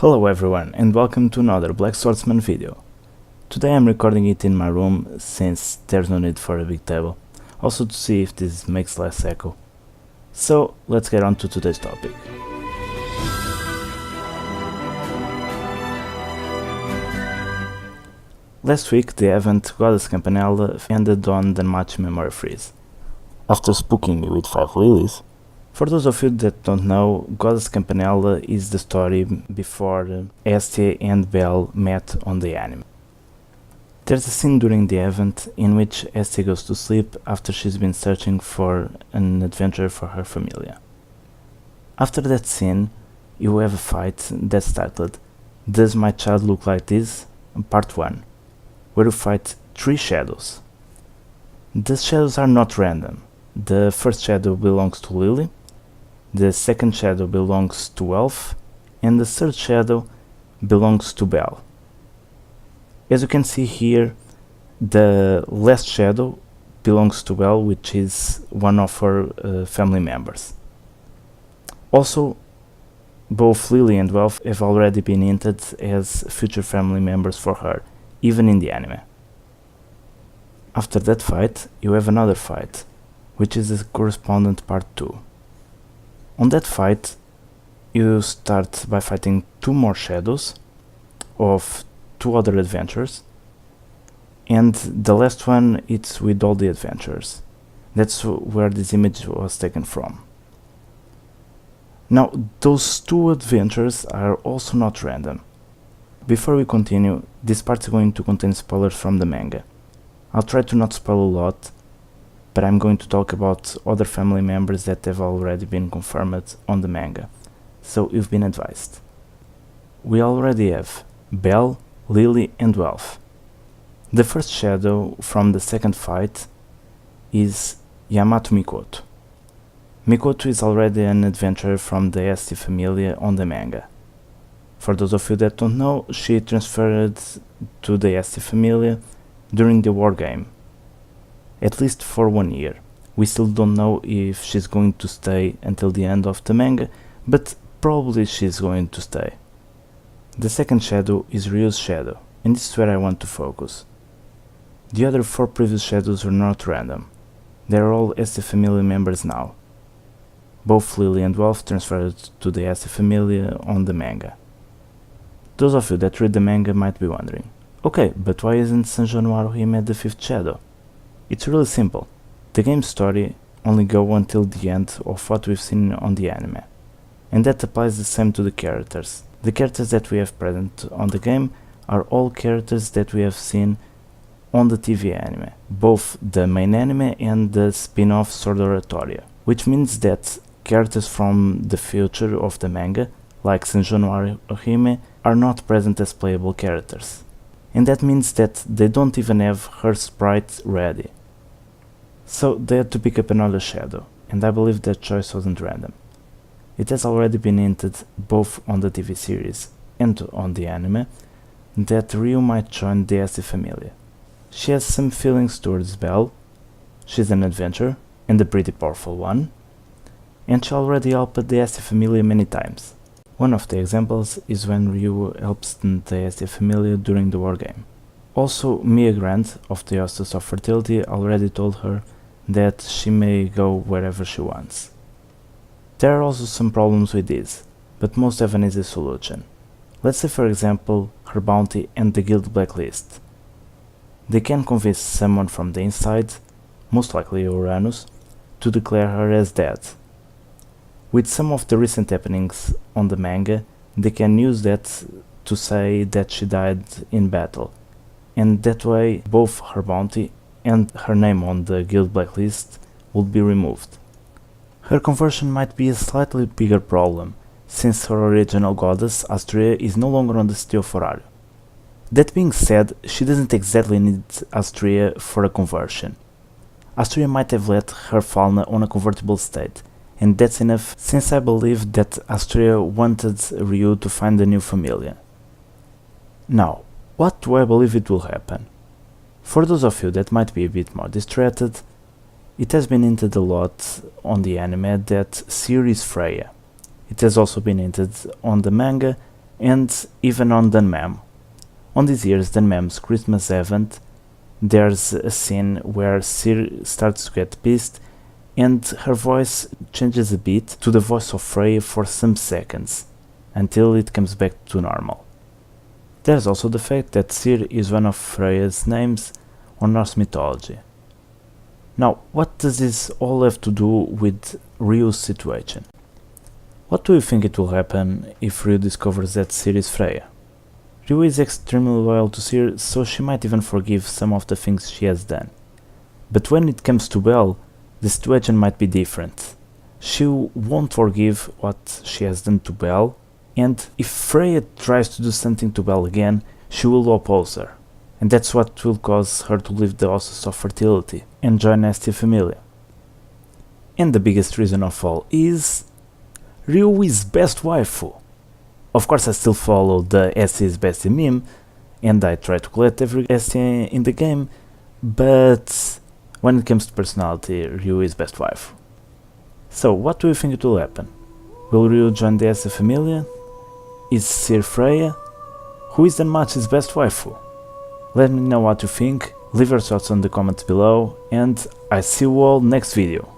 Hello everyone and welcome to another Black Swordsman video. Today I'm recording it in my room since there's no need for a big table, also to see if this makes less echo. So let's get on to today's topic. Last week the event Goddess Campanella ended on DanMachi memory freeze. After spooking me with 5 lilies. For those of you that don't know, Goddess Campanella is the story before Hestia and Belle met on the anime. There's a scene during the event in which Hestia goes to sleep after she's been searching for an adventure for her familia. After that scene, you have a fight that's titled Does My Child Look Like This? Part 1, where you fight 3 shadows. The shadows are not random. The first shadow belongs to Lily, the second shadow belongs to Elf, and the third shadow belongs to Belle. As you can see here, the last shadow belongs to Belle, which is one of her family members. Also, both Lily and Elf have already been hinted as future family members for her, even in the anime. After that fight, you have another fight, which is the correspondent part 2. On that fight, you start by fighting 2 more shadows of 2 other adventures, and the last one it's with all the adventures. That's where this image was taken from. Now, those 2 adventures are also not random. Before we continue, this part is going to contain spoilers from the manga. I'll try to not spoil a lot, but I'm going to talk about other family members that have already been confirmed on the manga, so you've been advised. We already have Belle, Lily and Elf. The first shadow from the second fight is Yamato Mikoto. Mikoto is already an adventurer from the Hestia Familia on the manga. For those of you that don't know, she transferred to the Hestia Familia during the war game. At least for 1 year. We still don't know if she's going to stay until the end of the manga, but probably she's going to stay. The second shadow is Ryu's shadow, and this is where I want to focus. The other 4 previous shadows were not random. They are all Hestia Familia members now. Both Lily and Wolf transferred to the Hestia Familia on the manga. Those of you that read the manga might be wondering, okay, but why isn't Sanjo no Haruhime the 5th shadow? It's really simple. The game's story only goes until the end of what we've seen on the anime, and that applies the same to the characters. The characters that we have present on the game are all characters that we have seen on the TV anime, both the main anime and the spin-off Sword Oratoria, which means that characters from the future of the manga, like Sanjo no Haruhime, are not present as playable characters. And that means that they don't even have her sprite ready. So they had to pick up another shadow, and I believe that choice wasn't random. It has already been hinted, both on the TV series and on the anime, that Ryu might join the Hestia Familia. She has some feelings towards Belle, she's an adventurer, and a pretty powerful one, and she already helped the Hestia Familia many times. One of the examples is when Ryu helps the Hestia Familia during the war game. Also, Mia Grant of the Hostess of Fertility already told her that she may go wherever she wants. There are also some problems with this, but most have an easy solution. Let's say for example her bounty and the guild blacklist. They can convince someone from the inside, most likely Uranus, to declare her as dead. With some of the recent happenings on the manga, they can use that to say that she died in battle, and that way both her bounty and her name on the guild blacklist would be removed. Her conversion might be a slightly bigger problem, since her original goddess, Astrea, is no longer on the city of Horario. That being said, she doesn't exactly need Astrea for a conversion. Astrea might have let her Falna on a convertible state, and that's enough since I believe that Astrea wanted Ryu to find a new familia. Now, what do I believe it will happen? For those of you that might be a bit more distracted, it has been hinted a lot on the anime that Seer is Freya. It has also been hinted on the manga and even on DanMam. On this year's DanMam's Christmas event, there's a scene where Cir starts to get pissed and her voice changes a bit to the voice of Freya for some seconds, until it comes back to normal. There's also the fact that Cir is one of Freya's names on Norse mythology. Now, what does this all have to do with Ryu's situation? What do you think it will happen if Ryu discovers that Cir is Freya? Ryu is extremely loyal to Cir, so she might even forgive some of the things she has done. But when it comes to Belle, the situation might be different. She won't forgive what she has done to Belle, and if Freya tries to do something to Belle again, she will oppose her. And that's what will cause her to leave the houses of fertility and join Hestia Familia. And the biggest reason of all is Ryu is best waifu. Of course I still follow the Hestia is bestie meme, and I try to collect every Hestia in the game, but when it comes to personality, Ryu is best waifu. So what do you think it will happen? Will Ryu join the Hestia Familia? Is Cir Freya? Who is DanMachi's best waifu? Let me know what you think, leave your thoughts on the comments below, and I see you all next video.